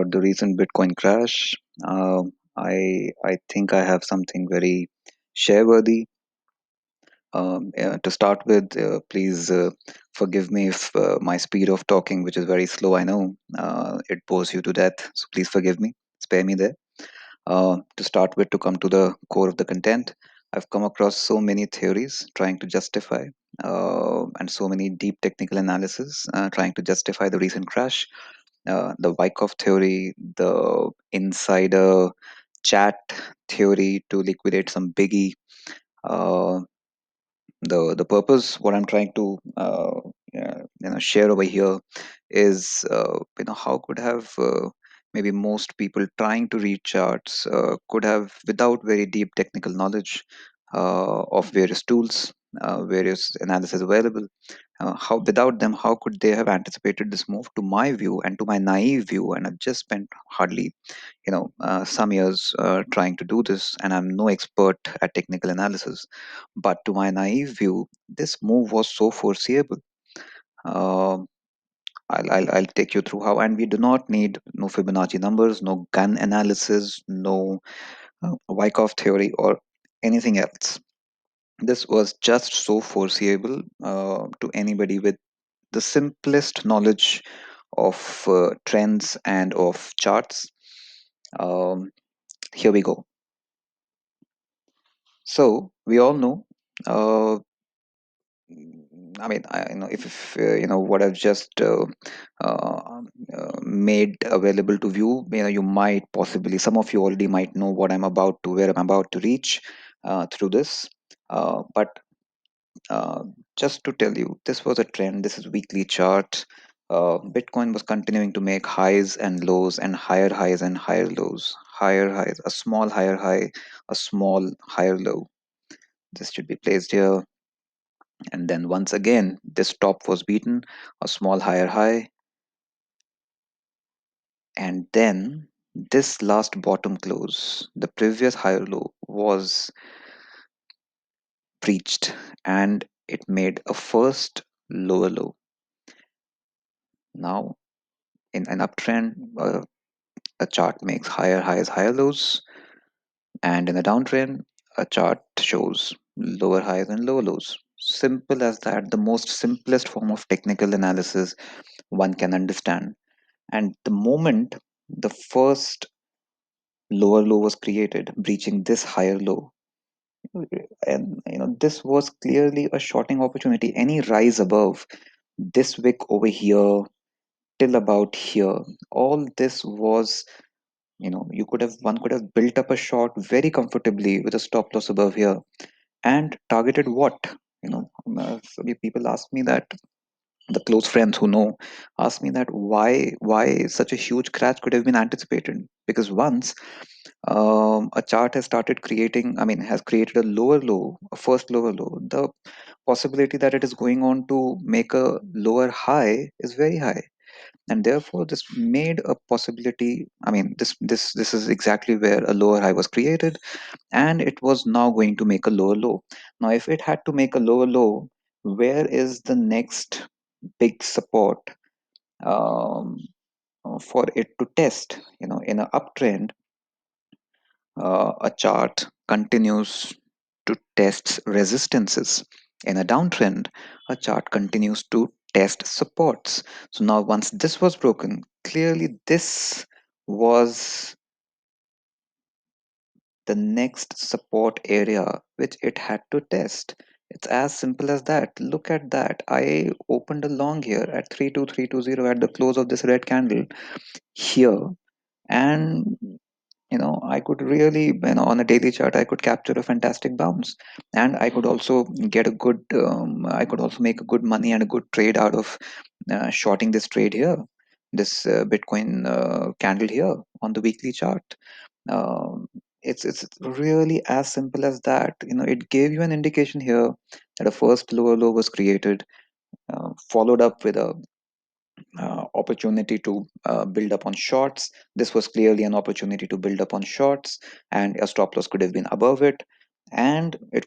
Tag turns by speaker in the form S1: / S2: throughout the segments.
S1: about the recent Bitcoin crash. Uh, I think I have something very shareworthy. To start with, please forgive me if my speed of talking, which is very slow, I know it bores you to death. So please forgive me, spare me there. To start with, to come to the core of the content, I've come across so many theories trying to justify, and so many deep technical analysis trying to justify the recent crash. The Wyckoff theory, the insider chat theory to liquidate some biggie. Uh, the purpose, what I'm trying to share over here is how could have maybe most people trying to read charts could have, without very deep technical knowledge of various tools, various analysis available, how without them, how could they have anticipated this move? To my view and to my naive view, and I've just spent hardly some years trying to do this, and I'm no expert at technical analysis, but to my naive view, this move was so foreseeable. um, I'll take you through how, and we do not need no Fibonacci numbers, no Gann analysis, no Wyckoff theory, or anything else. This was just so foreseeable to anybody with the simplest knowledge of trends and of charts. Um, Here we go. So we all know. Uh, I mean, if what I've just made available to view, you might possibly, some of you already might know what I'm about to, where I'm about to reach through this. But uh, just to tell you, this was a trend. This is weekly chart. Bitcoin was continuing to make highs and lows and higher highs and higher lows, higher highs, a small higher high, a small higher low. This should be placed here. And then once again, this top was beaten, a small higher high. And then this last bottom close, the previous higher low was breached and it made a first lower low. Now, in an uptrend, a chart makes higher highs, higher lows, and in a downtrend, a chart shows lower highs and lower lows. Simple as that, the most simplest form of technical analysis one can understand. And the moment the first lower low was created, breaching this higher low, and this was clearly a shorting opportunity. Any rise above this wick over here till about here, all this was, you could have one could have built up a short very comfortably with a stop loss above here and targeted what? So many people ask me that, the close friends who know ask me that why such a huge crash could have been anticipated, because once a chart has started creating, I mean, has created a lower low, a first lower low, the possibility that it is going on to make a lower high is very high, and therefore this made a possibility. I mean, this is exactly where a lower high was created, and it was now going to make a lower low. Now, if it had to make a lower low, where is the next big support um, for it to test? In an uptrend, a chart continues to test resistances. In a downtrend, a chart continues to test supports. So now, once this was broken, clearly this was the next support area which it had to test. It's as simple as that. Look at that. I opened a long here at 32320 at the close of this red candle here, and I could really, on a daily chart, I could capture a fantastic bounce, and I could also get a good, I could also make a good money and a good trade out of shorting this trade here, this Bitcoin candle here on the weekly chart. um, it's really as simple as that. It gave you an indication here that a first lower low was created, followed up with a opportunity to build up on shorts. This was clearly an opportunity to build up on shorts, and a stop loss could have been above it. And it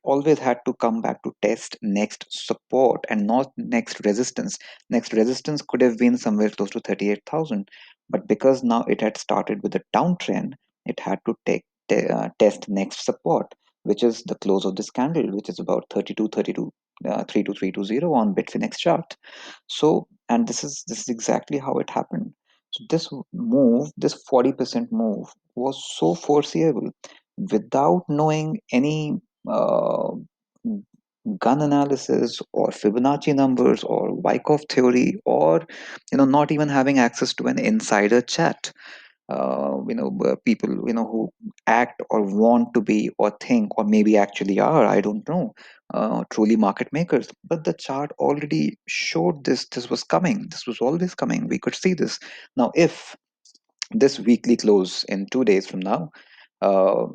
S1: always had to come back to test next support and not next resistance. Next resistance could have been somewhere close to 38,000. But because now it had started with a downtrend, it had to test next support, which is the close of this candle, which is about 3232, 32320 on Bitfinex chart. So, and this is exactly how it happened. So this move, this 40% move, was so foreseeable without knowing any uh, Gann analysis or Fibonacci numbers or Wyckoff theory, or not even having access to an insider chat. People who act or want to be or think or maybe actually are, I don't know, truly market makers. But the chart already showed this. This was coming. This was always coming. We could see this. Now, if this weekly close in 2 days from now uh,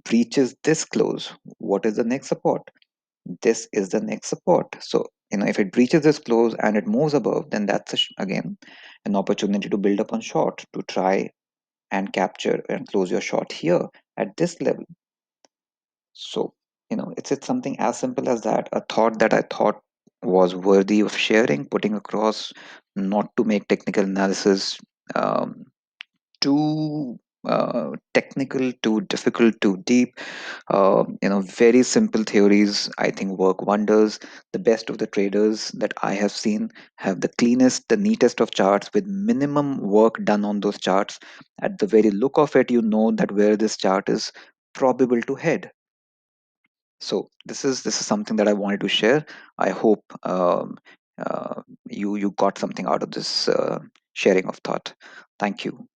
S1: breaches this close, what is the next support? This is the next support. So, if it breaches this close and it moves above, then that's again an opportunity to build up on short, to try and capture and close your short here at this level. So, it's something as simple as that. A thought that I thought was worthy of sharing, putting across, not to make technical analysis um, too technical, too difficult, too deep. Very simple theories, I think, work wonders. The best of the traders that I have seen have the cleanest, the neatest of charts with minimum work done on those charts. At the very look of it, you know that where this chart is probable to head. So this is something that I wanted to share. I hope you got something out of this sharing of thought. Thank you.